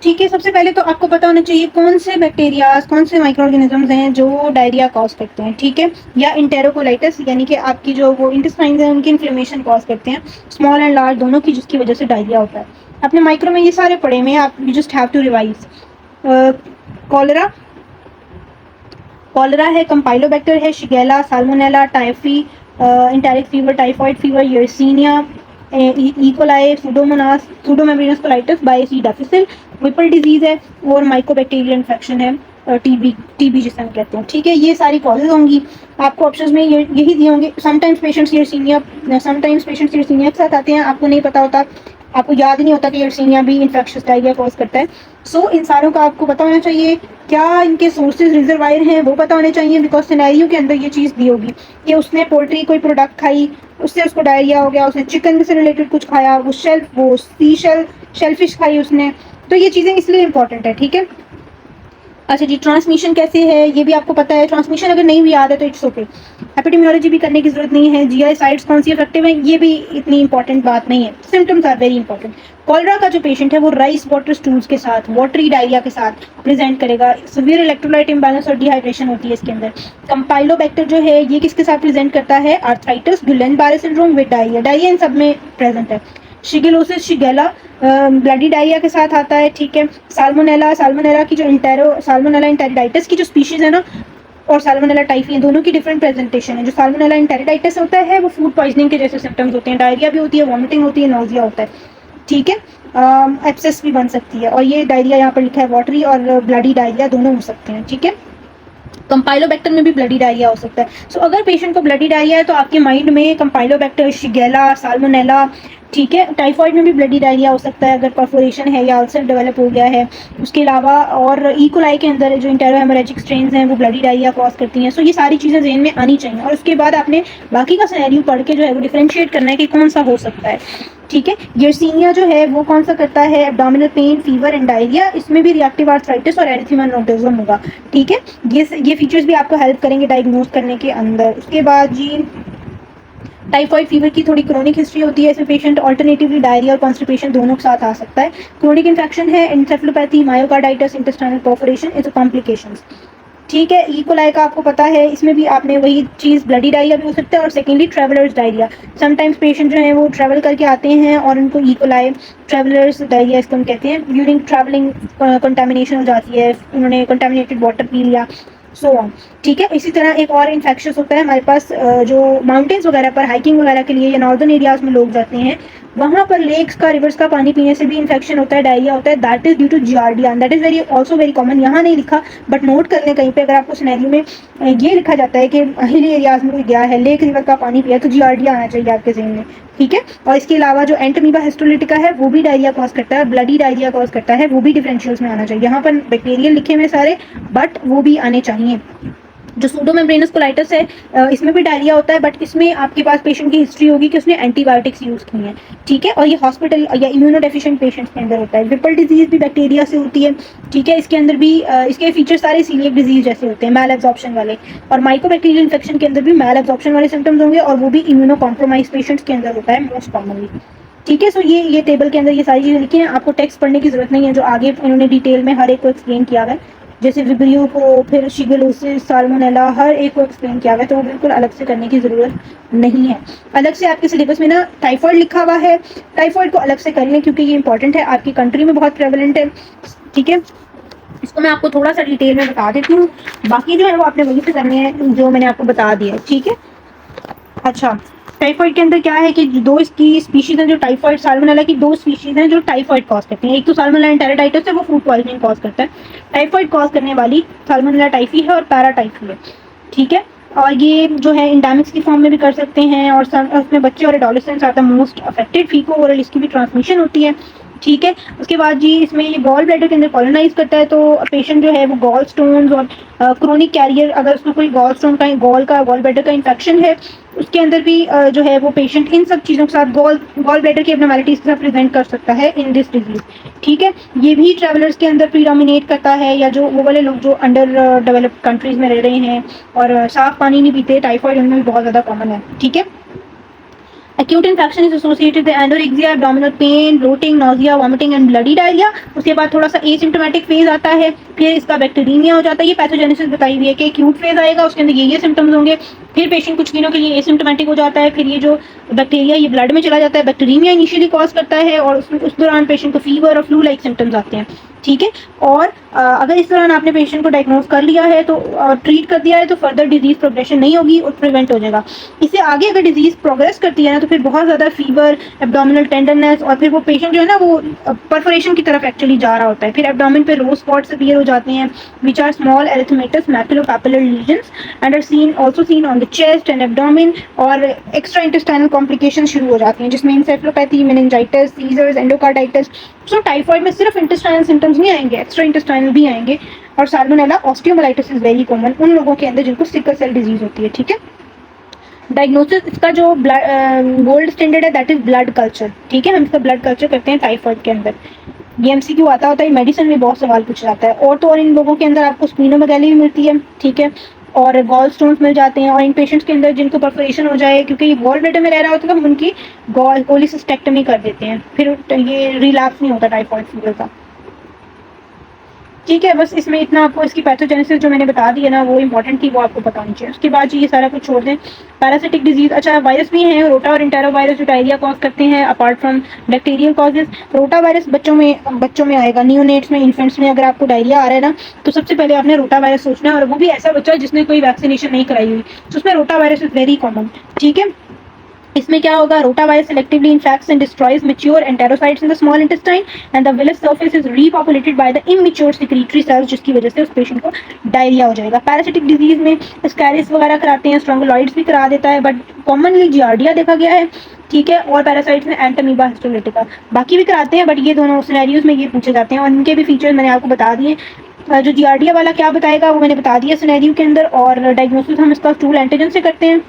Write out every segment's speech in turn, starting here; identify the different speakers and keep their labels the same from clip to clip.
Speaker 1: ठीक है, सबसे पहले तो आपको पता होना चाहिए कौन से बैक्टीरिया, कौन से माइक्रो ऑर्गेनिजम्स हैं जो डायरिया कॉज करते हैं, ठीक है, या इंटेरोकोलाइटिस यानी कि आपकी जो वो इंटेस्टाइन्स हैं उनकी इन्फ्लेमेशन कॉज करते हैं, स्मॉल एंड लार्ज दोनों की, जिसकी वजह से डायरिया होता है। अपने माइक्रो में ये सारे पढ़े हुए हैं, आप you just have to revise. Cholera, cholera है, कंपाइलोबैक्टर है, shigella, salmonella, typhi, enteric fever, typhoid fever, yersinia, E coli, pseudomonas, pseudomembranous colitis, बायसी डिफिसिल, विपल डिजीज है, और माइकोबैक्टीरियल इन्फेक्शन है, टीबी, टीबी जिसे हम कहते हैं, ठीक है। ये सारी कॉजेज होंगी। आपको ऑप्शंस में यही दिए होंगे। Sometimes patients Yersinia, sometimes patients Yersinia के साथ आते हैं, आपको नहीं पता होता, आपको याद नहीं होता कि यर्सीनिया भी इन्फेक्शियस डायरिया कॉज करता है। सो इन सारों का आपको पता होना चाहिए। क्या इनके सोर्सेज रिजर्वायर हैं वो पता होने चाहिए, बिकॉज सिनेरियो के अंदर ये चीज़ दी होगी कि उसने पोल्ट्री कोई प्रोडक्ट खाई, उससे उसको डायरिया हो गया, उसने चिकन से रिलेटेड कुछ खाया, वो सी शेलफिश खाई उसने, तो ये चीज़ें इसलिए इंपॉर्टेंट है, ठीक है। अच्छा जी, ट्रांसमिशन कैसे है ये भी आपको पता है। ट्रांसमिशन अगर नहीं भी याद है तो इट्स ओके, एपिडेमियोलॉजी भी करने की जरूरत नहीं है। जीआई साइट्स कौन सी इफेक्टिव है ये भी इतनी इंपॉर्टेंट बात नहीं है, symptoms are very important. Cholera का जो पेशेंट है वो राइस वाटर स्टूल्स के साथ, वाटरी डायरिया के साथ प्रेजेंट करेगा। सिवियर इलेक्ट्रोलाइट इंबैलेंस और डिहाइड्रेशन होती है इसके अंदर। कंपाइलोबैक्टर जो है ये किसके साथ प्रेजेंट करता है, arthritis, Guillain Barre syndrome with diarrhoea, diarrhoea इन सब में प्रेजेंट है। शिगेलोसिस, शिगेला ब्लडी डायरिया के साथ आता है, ठीक है। साल्मोनेला, साल्मोनेला की जो साल्मोनेला इंटेरिडाइटिस की जो स्पीशीज है ना, और साल्मोनेला टाइफी, दोनों की डिफरेंट प्रेजेंटेशन है। जो साल्मोनेला इंटेरिडाइटिस होता है वो फूड पॉइजनिंग के जैसे सिम्टम्स होते हैं, डायरिया भी होती है, वॉमिटिंग होती है, नोजिया होता है, ठीक है। एब्सेस भी बन सकती है, और ये डायरिया यहाँ पर लिखा है वाटरी और ब्लडी डायरिया दोनों हो सकते हैं, ठीक है। कंपाइलोबैक्टर में भी ब्लडी डायरिया हो सकता है। सो अगर पेशेंट को ब्लडी डायरिया है तो आपके माइंड में कंपाइलोबैक्टर, शिगेला, साल्मोनेला, ठीक है। टाइफॉइड में भी ब्लडी डायरिया हो सकता है अगर परफोरेशन है या अल्सर डेवलप हो गया है। उसके अलावा और इकोलाई के अंदर जो इंटेरोहेमोरेजिक स्ट्रेन्स हैं वो ब्लडी डायरिया कॉज करती हैं। सो ये सारी चीज़ें ज़हन में आनी चाहिए, और उसके बाद आपने बाकी का सिनेरियो पढ़ के जो है वो डिफरेंशिएट करना है कि कौन सा हो सकता है, ठीक है। यर्सीनिया जो है वो कौन सा करता है, abdominal pain, fever and diarrhoea, इसमें भी रिएक्टिव आर्थराइटिस और एरिथेमा नोडोजम होगा, ठीक है। ये फीचर्स भी आपको हेल्प करेंगे डायग्नोज करने के अंदर। उसके बाद जी टाइफॉइड फीवर की थोड़ी क्रोनिक हिस्ट्री होती है, इसमें पेशेंट ऑल्टरनेटिवली डायरिया और कॉन्स्टिपेशन दोनों के साथ आ सकता है। क्रोनिक इन्फेक्शन है, encephalopathy, myocarditis, intestinal perforation, it's complications, ठीक है। इकोलाई का आपको पता है, इसमें भी आपने वही चीज़, ब्लडी डायरिया भी हो सकता है, और secondly travellers diarrhoea. Sometimes patient जो है वो ट्रैवल करके आते हैं और उनको इकोलाई, ट्रेवलर्स डायरिया इसको हम कहते हैं। ड्यूरिंग ट्रैवलिंग कंटामिनेशन हो जाती है, उन्होंने कंटामिनेटेड वाटर पी लिया, सो ऑन, ठीक है। इसी तरह एक और इन्फेक्शस होता है हमारे पास, जो माउंटेन्स वगैरह पर हाइकिंग वगैरह के लिए या नॉर्दर्न एरियाज में लोग जाते हैं, वहाँ पर लेक्स का, रिवर्स का पानी पीने से भी इन्फेक्शन होता है, डायरिया होता है, that is due to giardia, that is very also very common. यहाँ नहीं लिखा बट नोट कर लें कहीं पे, अगर आपको सिनेरियो में ये लिखा जाता है कि हिली एरियाज में कोई गया है, लेक रिवर का पानी पिया, तो जियार्डिया आना चाहिए आपके ज़हन में, ठीक है। और इसके अलावा जो एंटमीबा हिस्टोलिटिका है वो भी डायरिया कॉज करता है, ब्लडी डायरिया कॉज करता है, वो भी डिफरेंशियल्स में आना चाहिए। यहाँ पर बैक्टीरियल लिखे हुए सारे, बट वो भी आने चाहिए। जो सूडोमेम्ब्रेनस कोलाइटिस है, इसमें भी डायरिया होता है, बट इसमें आपके पास पेशेंट की हिस्ट्री होगी कि उसने एंटीबायोटिक्स यूज़ की हैं, ठीक है। और ये हॉस्पिटल या इम्यूनो डेफिशिएंट पेशेंट्स के अंदर होता है। विपल डिजीज भी बैक्टीरिया से होती है, ठीक है। इसके अंदर भी इसके फीचर सारे सीलिएक डिजीज जैसे होते हैं, मैल एब्जॉर्प्शन वाले। और माइकोबैक्टीरियल इन्फेक्शन के अंदर भी मैल एब्जॉर्प्शन वाले सिम्टम्स होंगे, और वो भी इम्यूनो कॉम्प्रोमाइज पेशेंट्स के अंदर होता है मोस्ट कॉमनली, ठीक है। सो ये टेबल के अंदर ये सारी चीज़ें लिखी हैं, आपको टेक्स्ट पढ़ने की जरूरत नहीं है, जो आगे इन्होंने डिटेल में हर एक को एक्सप्लेन किया है, जैसे विब्रियो को, फिर शिगेलोसिस, साल्मोनेला, हर एक को एक्सप्लेन किया गया, तो वो बिल्कुल अलग से करने की ज़रूरत नहीं है। अलग से आपके सिलेबस में ना टाइफॉइड लिखा हुआ है, टाइफॉइड को अलग से कर लें क्योंकि ये इंपॉर्टेंट है, आपकी कंट्री में बहुत प्रेवलेंट है, ठीक है। इसको मैं आपको थोड़ा सा डिटेल में बता देती हूँ, बाकी जो है वो आपने वहीं से करनी है जो मैंने आपको बता दिया है, ठीक है। अच्छा, टाइफॉइड के अंदर क्या है कि दो इसकी स्पीशीज हैं जो टाइफॉइड, साल्मोनेला की दो स्पीशीज हैं जो टाइफॉइड कॉज करती हैं। एक तो साल्मोनेला इंटेरिडाइटिस है, वो फूड पॉइजनिंग कॉज करता है। टाइफॉइड कॉज करने वाली साल्मोनेला टाइफी है और पैराटाइफी है, ठीक है। और ये जो है इंडेमिक्स की फॉर्म में भी कर सकते हैं, और उसमें बच्चे और adolescents are the most affected, faeco oral इसकी भी ट्रांसमिशन होती है, ठीक है। उसके बाद जी इसमें ये गॉल ब्लैडर के अंदर कॉलोनाइज करता है, तो पेशेंट जो है वो गॉल स्टोन्स और क्रोनिक कैरियर, अगर उसमें कोई गॉल स्टोन का, गॉल ब्लैडर का इन्फेक्शन है, उसके अंदर भी जो है वो पेशेंट इन सब चीज़ों के साथ गॉल ब्लैडर की एब्नॉर्मैलिटीज के साथ प्रेजेंट कर सकता है इन दिस डिजीज, ठीक है। ये भी ट्रैवलर्स के अंदर प्रीडोमिनेट करता है, या जो वो वाले लोग जो अंडर डेवलप्ड कंट्रीज में रह रहे हैं और साफ पानी नहीं पीते, टाइफॉइड उनमें भी बहुत ज़्यादा कॉमन है, ठीक है। Acute infection is associated with anorexia, abdominal pain, bloating, nausea, vomiting and bloody diarrhea. उसके बाद थोड़ा सा एसिम्प्टोमेटिक फेज आता है, फिर इसका बैक्टीरिया हो जाता है। ये पैथोजेनेसिस बताई हुई है कि एक्यूट फेज आएगा, उसके अंदर ये सिम्टम्स होंगे, फिर पेशेंट कुछ दिनों के लिए एसिम्प्टोमेटिक हो जाता है, फिर ये जो बैक्टीरिया ये ब्लड में चला जाता है, बैक्टीरिया इनिशियली कॉज करता है और उस दौरान पेशेंट को फीवर और फ्लू लाइक सिम्टम्स आते हैं, ठीक है। और अगर इस दौरान आपने पेशेंट को डायग्नोज कर लिया है तो ट्रीट कर दिया है तो फर्दर डिजीज प्रोग्रेशन नहीं होगी और प्रिवेंट हो जाएगा। इससे आगे अगर डिजीज प्रोग्रेस करती है ना तो फिर बहुत ज़्यादा फीवर, एब्डोमिनल टेंडरनेस और फिर वो पेशेंट जो है ना वो परफोरेशन की तरफ एक्चुअली जा रहा होता है। फिर एब्डोमिन पे रो स्पॉट्स अपीयर हो जाते हैं which are small erythematous maculopapular lesions and are seen also seen on the chest and abdomen. और एक्स्ट्रा इंटेस्टाइनल कॉम्प्लिकेशन शुरू हो जाती हैं जिसमें encephalopathy, meningitis, seizures, endocarditis. So typhoid में सिर्फ इंटेस्टाइनल सिम्टम्स नहीं आएंगे, एक्स्ट्रा इंटेस्टाइनल भी आएंगे। और salmonella osteomyelitis is very common उन लोगों के अंदर जिनको सिकल सेल डिजीज होती है, ठीक है। डायग्नोसिस इसका जो गोल्ड स्टैंडर्ड है दैट इज ब्लड कल्चर, ठीक है। हम इसका ब्लड कल्चर करते हैं टाइफाइड के अंदर। ये एमसीक्यू आता होता है, मेडिसिन में बहुत सवाल पूछा जाता है। और तो और इन लोगों के अंदर आपको स्प्लीनोमेगाली भी मिलती है, ठीक है, और गॉल स्टोन्स मिल जाते हैं। और इन पेशेंट्स के अंदर जिनको परफोरेशन हो जाए क्योंकि ये गॉल ब्लैडर में रह रहा होता है तो हम उनकी गॉल कोलिसिस्टेक्टमी कर देते हैं, फिर ये रिलैप्स नहीं होता टाइफाइड फीवर का, ठीक है। बस इसमें इतना आपको इसकी पैथोजेनेसिस जो मैंने बता दी है ना वो इंपॉर्टेंट थी, वो आपको पता होनी चाहिए। उसके बाद ये सारा कुछ छोड़ दें। पैरासिटिक डिजीज, अच्छा वायरस भी हैं, रोटा और इंटेरो वायरस जो डायरिया कॉज करते हैं apart from bacterial causes. Rota virus बच्चों में आएगा, नियोनेट्स में, इन्फेंट्स में। अगर आपको डायरिया आ रहा है ना तो सबसे पहले आपने रोटा वायरस सोचना है, और वो भी ऐसा बच्चा जिसने कोई वैक्सीनेशन नहीं कराई हुई, तो उसमें rota virus is very common, ठीक है। इसमें क्या होगा, rotavirus selectively infects and destroys mature enterocytes in the small intestine and the villus surface is repopulated by the immature secretory cells, जिसकी वजह से उस पेशेंट को डायरिया हो जाएगा। पैरासिटिक डिजीज में स्कैरिस वगैरह कराते हैं, स्ट्रोंगोलॉइड्स भी करा देता है, बट कॉमनली जियार्डिया देखा गया है, ठीक है। और पैरासाइट्स में एंटामीबा हिस्टोलिटिका, बाकी भी कराते हैं बट ये दोनों सिनेरियोज में ये पूछे जाते हैं और इनके भी फीचर्स मैंने आपको बता दिए। जो जियार्डिया वाला क्या बताएगा वो मैंने बता दिया सिनेरियो के अंदर। और डायग्नोसिस हम इसका स्टूल एंटीजन से करते हैं,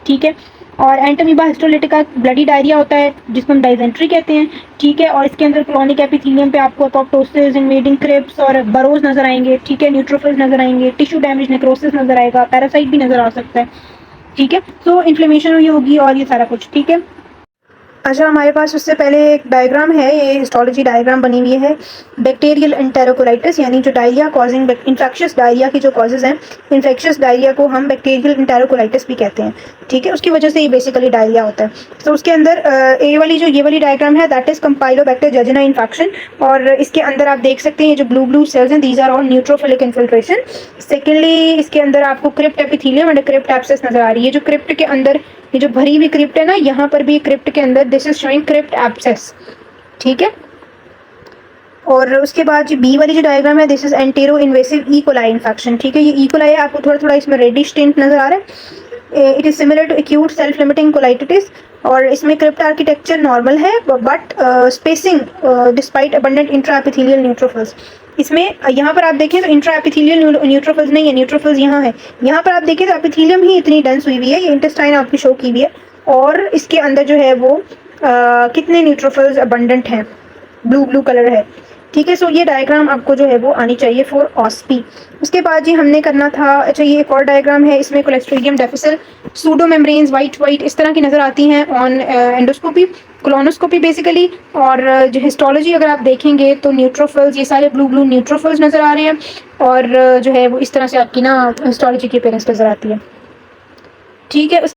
Speaker 1: ठीक है। और एंटामीबा हिस्टोलिटिका ब्लडी डायरिया होता है जिसको हम डाइजेंट्री कहते हैं, ठीक है। और इसके अंदर क्रोनिक एपिथेलियम पे आपको अपोप्टोसिस, इन्वेडिंग क्रिप्स और बरोज नजर आएंगे, ठीक है। न्यूट्रोफिल्स नजर आएंगे, टिश्यू डैमेज, नेक्रोसिस नजर आएगा, पैरासाइट भी नजर आ सकता है, ठीक है। सो इन्फ्लेमेशन हुई होगी और ये सारा कुछ, ठीक है। अच्छा, हमारे पास उससे पहले एक डायग्राम है, ये हिस्टोलॉजी डायग्राम बनी हुई है। बैक्टीरियल एंटेरोकोलाइटिस यानी जो डायरिया कॉजिंग इन्फेक्शियस डायरिया की जो कॉजेज हैं, इन्फेक्शियस डायरिया को हम बैक्टीरियल एंटेरोकोलाइटिस भी कहते हैं, ठीक है। उसकी वजह से ये बेसिकली डायरिया होता है। तो उसके अंदर ये वाली डायग्राम है that is campylobacter jejuni infection. और इसके अंदर आप देख सकते हैं जो ब्लू सेल्स हैं these are all neutrophilic infiltration. Secondly इसके अंदर आपको crypt epithelium and crypt abscess नजर आ रही है। जो क्रिप्ट के अंदर ये जो भरी हुई क्रिप्ट है ना, यहाँ पर भी क्रिप्ट के अंदर this is showing crypt abscess, ठीक है। और उसके बाद जो बी वाली जो डायग्राम है this is entero invasive E coli infection, ठीक है। ये ई कोलाई आपको थोड़ा थोड़ा इसमें रेडिश टिंट नजर आ रहा है। It is similar to acute self limiting colitis. और इसमें क्रिप्ट आर्किटेक्चर नॉर्मल है but spacing despite abundant intra epithelial neutrophils. इसमें यहाँ पर आप देखें तो इंट्रा एपिथेलियल न्यूट्रोफिल्स नहीं है, न्यूट्रोफिल्स यहाँ है। यहाँ पर आप देखें तो एपिथेलियम ही इतनी डेंस हुई हुई है, ये इंटेस्टाइन आपकी शो की हुई है। और इसके अंदर जो है वो कितने न्यूट्रोफिल्स अबंडेंट हैं, ब्लू कलर है, ठीक है। सो ये डायग्राम आपको जो है वो आनी चाहिए फॉर ऑस्पी। उसके बाद ये हमने करना था, अच्छा ये एक और डायग्राम है, इसमें Clostridium difficile, pseudo membranes white इस तरह की नज़र आती हैं ऑन एंडोस्कोपी, कोलोनोस्कोपी बेसिकली। और जो हिस्टोलॉजी अगर आप देखेंगे तो न्यूट्रोफिल्स, ये सारे ब्लू न्यूट्रोफिल्स नज़र आ रहे हैं। और जो है वो इस तरह से आपकी ना हिस्टोलॉजी की अपीयरेंस नज़र आती है, ठीक है।